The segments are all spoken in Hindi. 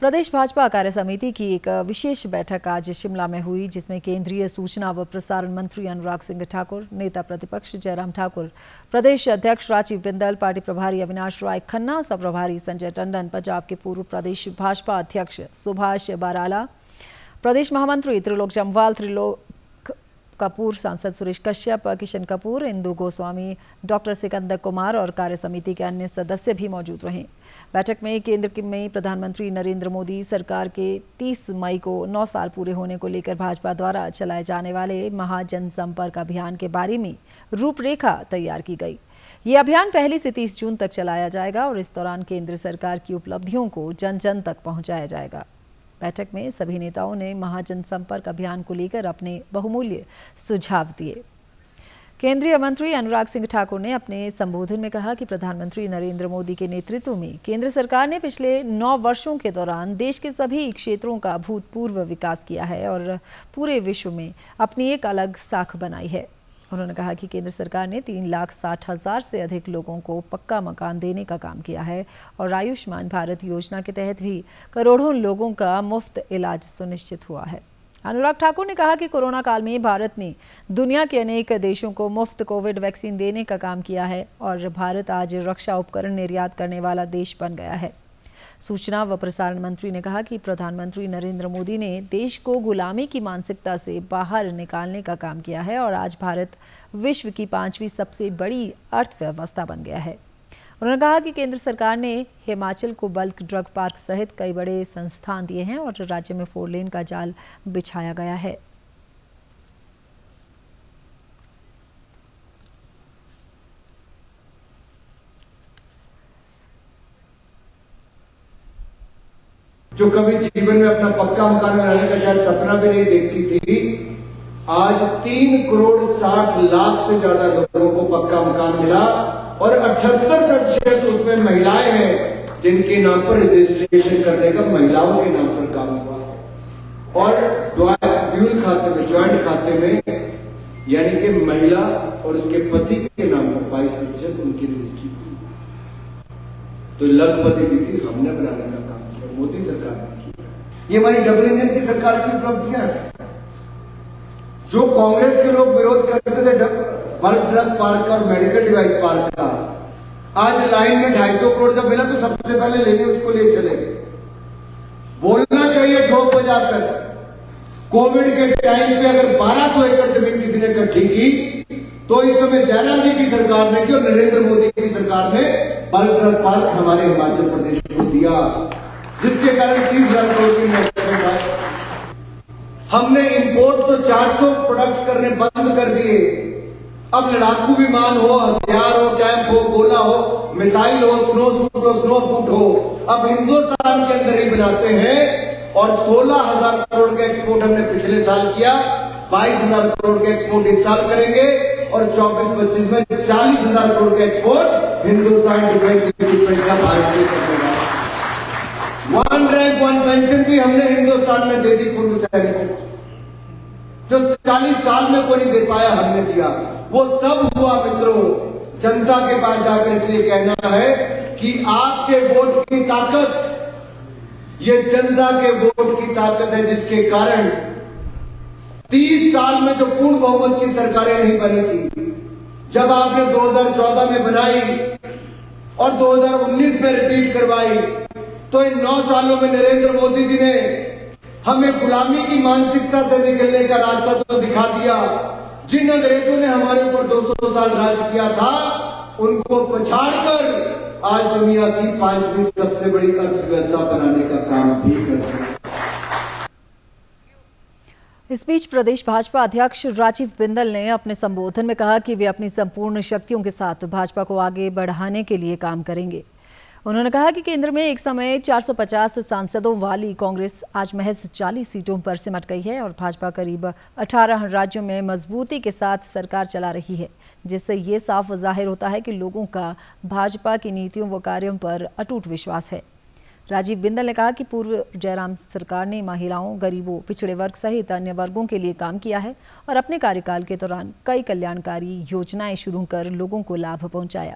प्रदेश भाजपा कार्य समिति की एक विशेष बैठक आज शिमला में हुई, जिसमें केंद्रीय सूचना व प्रसारण मंत्री अनुराग सिंह ठाकुर, नेता प्रतिपक्ष जयराम ठाकुर, प्रदेश अध्यक्ष राजीव बिंदल, पार्टी प्रभारी अविनाश राय खन्ना, सह प्रभारी संजय टंडन, पंजाब के पूर्व प्रदेश भाजपा अध्यक्ष सुभाष बाराला, प्रदेश महामंत्री त्रिलोक जम्वाल, त्रिलोक कपूर, सांसद सुरेश कश्यप, किशन कपूर, इंदु गोस्वामी, डॉक्टर सिकंदर कुमार और कार्य समिति के अन्य सदस्य भी मौजूद रहे। बैठक में केंद्र में प्रधानमंत्री नरेंद्र मोदी सरकार के 30 मई को 9 साल पूरे होने को लेकर भाजपा द्वारा चलाए जाने वाले महाजनसंपर्क अभियान के बारे में रूपरेखा तैयार की गई। ये अभियान पहली से 30 जून तक चलाया जाएगा और इस दौरान केंद्र सरकार की उपलब्धियों को जन जन तक पहुंचाया जाएगा। बैठक में सभी नेताओं ने महाजनसंपर्क अभियान को लेकर अपने बहुमूल्य सुझाव दिए। केंद्रीय मंत्री अनुराग सिंह ठाकुर ने अपने संबोधन में कहा कि प्रधानमंत्री नरेंद्र मोदी के नेतृत्व में केंद्र सरकार ने पिछले 9 वर्षों के दौरान देश के सभी क्षेत्रों का भूतपूर्व विकास किया है और पूरे विश्व में अपनी एक अलग साख बनाई है। उन्होंने कहा कि केंद्र सरकार ने 3,60,000 से अधिक लोगों को पक्का मकान देने का काम किया है और आयुष्मान भारत योजना के तहत भी करोड़ों लोगों का मुफ्त इलाज सुनिश्चित हुआ है। अनुराग ठाकुर ने कहा कि कोरोना काल में भारत ने दुनिया के अनेक देशों को मुफ्त कोविड वैक्सीन देने का काम किया है और भारत आज रक्षा उपकरण निर्यात करने वाला देश बन गया है। सूचना व प्रसारण मंत्री ने कहा कि प्रधानमंत्री नरेंद्र मोदी ने देश को गुलामी की मानसिकता से बाहर निकालने का काम किया है और आज भारत विश्व की 5वीं सबसे बड़ी अर्थव्यवस्था बन गया है। उन्होंने कहा कि केंद्र सरकार ने हिमाचल को बल्क ड्रग पार्क सहित कई बड़े संस्थान दिए हैं और राज्य में 4 लेन का जाल बिछाया गया है। जो कभी जीवन में अपना पक्का मकान बनाने का शायद सपना भी नहीं देखती थी, आज 3,60,00,000 से ज्यादा लोगों को पक्का मकान मिला और 78% उसमें महिलाएं हैं जिनके नाम पर रजिस्ट्रेशन करने का महिलाओं के नाम पर काम हुआ और ड्यूल खाते में, ज्वाइंट खाते में, यानी कि महिला और उसके पति के नाम पर 22% उनकी रजिस्ट्री हुई। तो लखपति दीदी हमने बनाने का काम किया, मोदी सरकार ने किया। ये हमारी डबल इंजन की सरकार की उपलब्धियां हैं। जो कांग्रेस के लोग विरोध करते थे बल्क ड्रग पार्क और मेडिकल डिवाइस पार्क का, आज लाइन में 250 करोड़ जब मिला तो सबसे पहले लेने उसको ले चले गए। बोलना चाहिए ठोक बजाकर, कोविड के टाइम पे अगर 1200 एकड़ जमीन किसी ने इकट्ठी की तो इस समय जयराम जी की सरकार ने की और नरेंद्र मोदी की सरकार ने बल्क ड्रग पार्क हमारे हिमाचल प्रदेश को दिया, जिसके कारण 30,000 करोड़ की इन्वेस्टमेंट है। हमने इंपोर्ट तो 400 प्रोडक्ट्स करने बंद कर दिए। अब लड़ाकू विमान हो, हथियार हो, टैंक हो, गोला हो, मिसाइल हो, स्नो सूट हो, स्नो बूट हो, अब हिंदुस्तान के अंदर ही बनाते हैं और 16,000 करोड़ का एक्सपोर्ट हमने पिछले साल किया, 22,000 करोड़ का एक्सपोर्ट इस साल करेंगे और 24-25 में 40,000 करोड़ का एक्सपोर्ट हिंदुस्तान डिफेंस इक्विपमेंट का भारत से करेगा। 1 रैंक 1 पेंशन भी हमने हिंदुस्तान में दे दी पूर्व सैनिकों को, जो 40 साल में कोई नहीं दे पाया, हमने दिया। वो तब हुआ मित्रों, जनता के पास जाकर इसलिए कहना है कि आपके वोट की ताकत, ये जनता के वोट की ताकत है, जिसके कारण 30 साल में जो पूर्ण बहुमत की सरकारें नहीं बनी थी, जब आपने 2014 में बनाई और 2019 में रिपीट करवाई, तो इन 9 सालों में नरेंद्र मोदी जी ने हमें गुलामी की मानसिकता से निकलने का रास्ता तो दिखा दिया। जिन अंग्रेजों ने हमारे ऊपर 200 साल राज किया था, उनको पछाड़कर आज दुनिया की 5वीं सबसे बड़ी अर्थव्यवस्था बनाने का काम भी करते हैं। इस बीच प्रदेश भाजपा अध्यक्ष राजीव बिंदल ने अपने संबोधन में कहा कि वे अपनी संपूर्ण शक्तियों के साथ भाजपा को आगे बढ़ाने के लिए काम करेंगे। उन्होंने कहा कि केंद्र में एक समय 450 सांसदों वाली कांग्रेस आज महज 40 सीटों पर सिमट गई है और भाजपा करीब 18 राज्यों में मजबूती के साथ सरकार चला रही है, जिससे ये साफ जाहिर होता है कि लोगों का भाजपा की नीतियों व कार्यों पर अटूट विश्वास है। राजीव बिंदल ने कहा कि पूर्व जयराम सरकार ने महिलाओं, गरीबों, पिछड़े वर्ग सहित अन्य वर्गों के लिए काम किया है और अपने कार्यकाल के दौरान कई कल्याणकारी योजनाएं शुरू कर लोगों को लाभ पहुंचाया।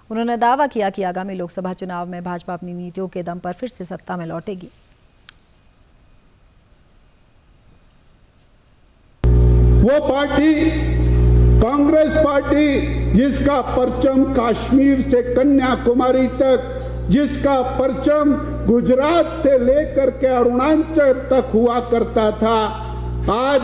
उन्होंने दावा किया कि आगामी लोकसभा चुनाव में भाजपा अपनी नीतियों के दम पर फिर से सत्ता में लौटेगी। वो पार्टी कांग्रेस पार्टी जिसका परचम कश्मीर से कन्याकुमारी तक, जिसका परचम गुजरात से लेकर के अरुणाचल तक हुआ करता था, आज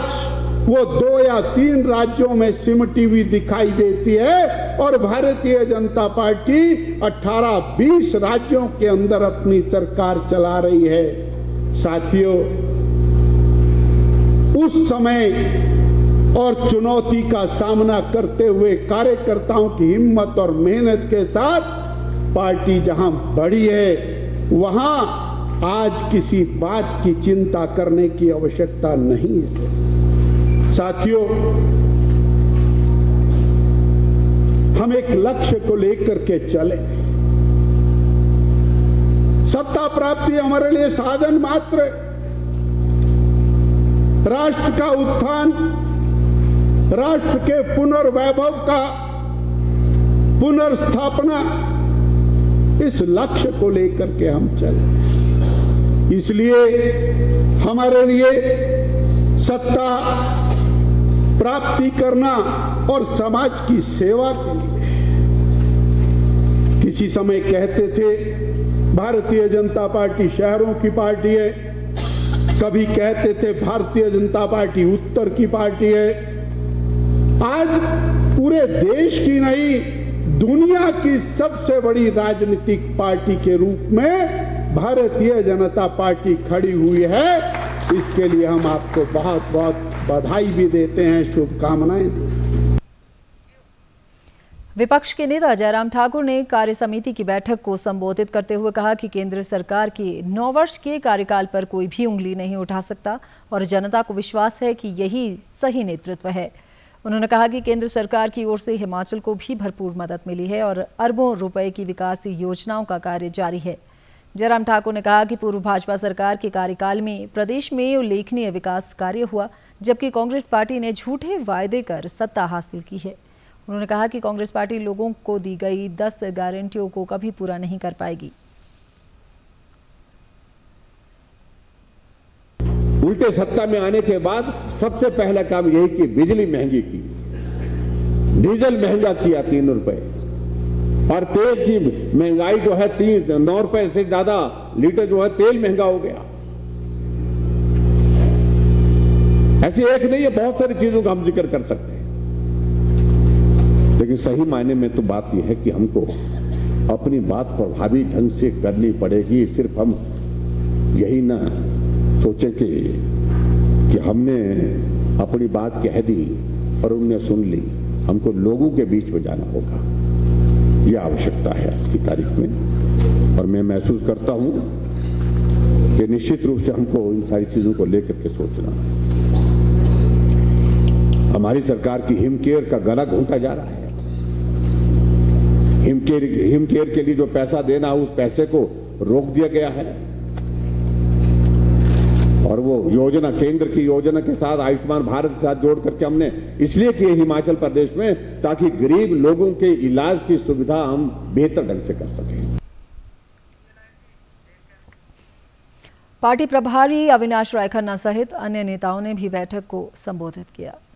वो 2 या 3 राज्यों में सिमटी हुई दिखाई देती है और भारतीय जनता पार्टी 18-20 राज्यों के अंदर अपनी सरकार चला रही है। साथियों, उस समय और चुनौती का सामना करते हुए कार्यकर्ताओं की हिम्मत और मेहनत के साथ पार्टी जहां बढ़ी है, वहां आज किसी बात की चिंता करने की आवश्यकता नहीं है। साथियों, हम एक लक्ष्य को लेकर के चले। सत्ता प्राप्ति हमारे लिए साधन मात्र है। राष्ट्र का उत्थान, राष्ट्र के पुनर्वैभव का पुनर्स्थापना, इस लक्ष्य को लेकर के हम चले। इसलिए हमारे लिए सत्ता प्राप्ति करना और समाज की सेवा के लिए, किसी समय कहते थे भारतीय जनता पार्टी शहरों की पार्टी है, कभी कहते थे भारतीय जनता पार्टी उत्तर की पार्टी है। आज पूरे देश की नहीं, दुनिया की सबसे बड़ी राजनीतिक पार्टी के रूप में भारतीय जनता पार्टी खड़ी हुई है। इसके लिए हम आपको बहुत बहुत बधाई भी देते हैं, शुभकामनाएं देते हैं। विपक्ष के नेता जयराम ठाकुर ने कार्य समिति की बैठक को संबोधित करते हुए कहा कि केंद्र सरकार के 9 वर्ष के कार्यकाल पर कोई भी उंगली नहीं उठा सकता और जनता को विश्वास है कि यही सही नेतृत्व है। उन्होंने कहा कि केंद्र सरकार की ओर से हिमाचल को भी भरपूर मदद मिली है और अरबों रुपए की विकास योजनाओं का कार्य जारी है। जयराम ठाकुर ने कहा कि पूर्व भाजपा सरकार के कार्यकाल में प्रदेश में उल्लेखनीय विकास कार्य हुआ, जबकि कांग्रेस पार्टी ने झूठे वायदे कर सत्ता हासिल की है। उन्होंने कहा कि कांग्रेस पार्टी लोगों को दी गई 10 गारंटियों को कभी पूरा नहीं कर पाएगी। उल्टे सत्ता में आने के बाद सबसे पहला काम यही कि बिजली महंगी की, डीजल महंगा किया 3 रुपए, और तेल की महंगाई जो है 9 रुपए से ज्यादा लीटर जो है तेल महंगा हो गया। ऐसी एक नहीं है, बहुत सारी चीजों का हम जिक्र कर सकते हैं, लेकिन सही मायने में तो बात यह है कि हमको अपनी बात प्रभावी ढंग से करनी पड़ेगी। सिर्फ हम यही ना सोचें कि हमने अपनी बात कह दी और उनने सुन ली। हमको लोगों के बीच में जाना होगा, यह आवश्यकता है आज की तारीख में। और मैं महसूस करता हूं कि निश्चित रूप से हमको इन सारी चीजों को लेकर के सोचना है। हमारी सरकार की हिमकेयर का गला घोंटा जा रहा है। हिमकेयर के लिए जो पैसा देना है, उस पैसे को रोक दिया गया है, और वो योजना केंद्र की योजना के साथ आयुष्मान भारत के साथ जोड़ करके हमने इसलिए किए हिमाचल प्रदेश में, ताकि गरीब लोगों के इलाज की सुविधा हम बेहतर ढंग से कर सकें। पार्टी प्रभारी अविनाश राय खन्ना सहित अन्य नेताओं ने भी बैठक को संबोधित किया।